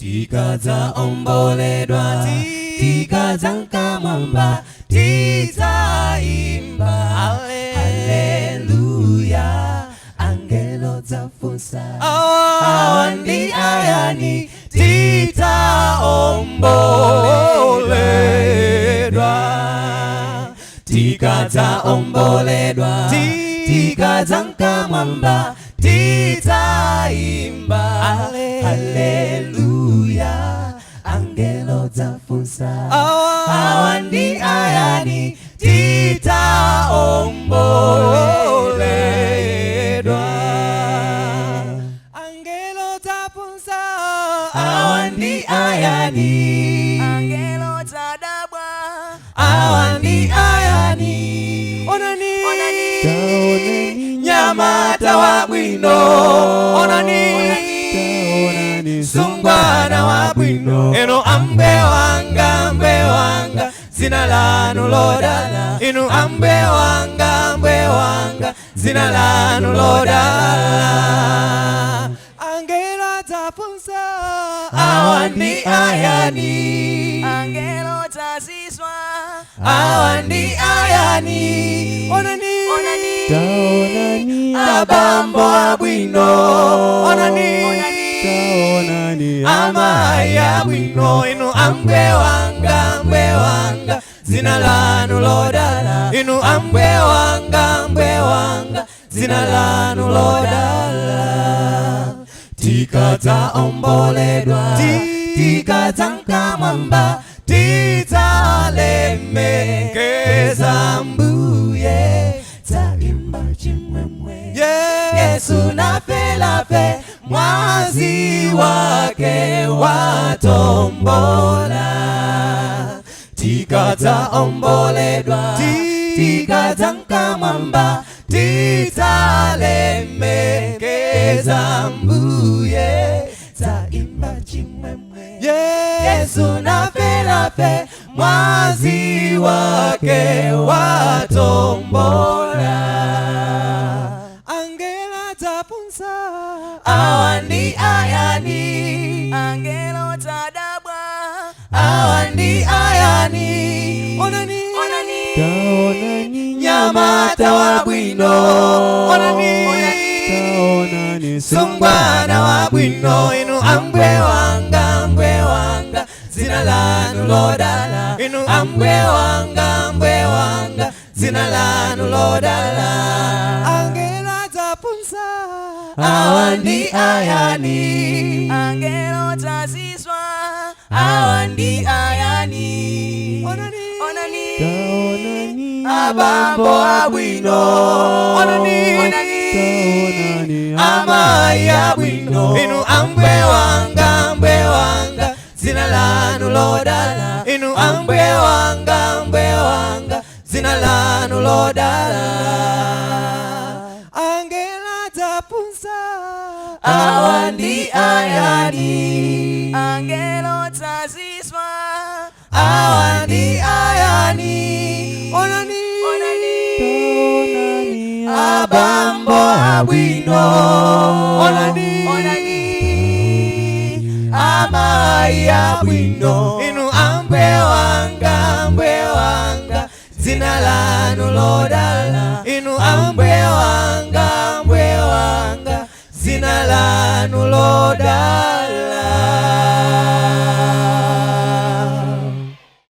Tikaza omboledwa, tikaza nkamwamba, titaimba haleluya. Angelo zafusa awandi ayani, titaomboledwa. Tikaza omboledwa, tikaza nkamwamba, titaimba haleluya. Angelo zafusa awandi ayani, titaomboledwa. Angelo zafusa awandi ayani, Angelo tadabwa awandi ayani. Onani nyamata wa bwino, onani sungwana wa bwino. Eno ambe wanga zina lanu lodala. Eno ambe wanga zina lanu lodala. Angelo tafunsa awandi ayani, Angelo taziswa awandi ayani. Onani Taonani abambo abwino, onani amaya bwino. Inu ambe wanga zina lanu lodala. Inu ambe wanga zina lanu lodala. Tikaza omboledwa, tikaza nkamwamba, titalemekeza mbuye. Taimba chimwemwe, Yesu nafelafe, mwazi wake watombola. Tikaza omboledwa, tikaza nkamwamba, titalemekeza mbuye. Taimba chimwemwe, Yesu nafelafe, mwazi wake watombola. Angela tapunsa awandi ayani, Angelo tadabwa awandi ayani. Onani Taonani nyamata wa bwino, onani sungwana wa bwino. Inu ambe wanga zina lanu lodala. Inu ambe wanga zina lanu lodala. Angela tapunsa awandi ayani, Angelo taziswa awandi ayani. Onani Taonani abambo abwino, onani amaya bwino. Inu ambe wanga zina lanu lodala. Inu ambe wanga zina lanu lodala. Angela tapunsa awandi ayani, Angelo taziswa awandi ayani. Onani abambo abwino, onani amaya bwino. Inu ambe wanga zina lanu lodala. Inu ambe wanga zina lanu lodala.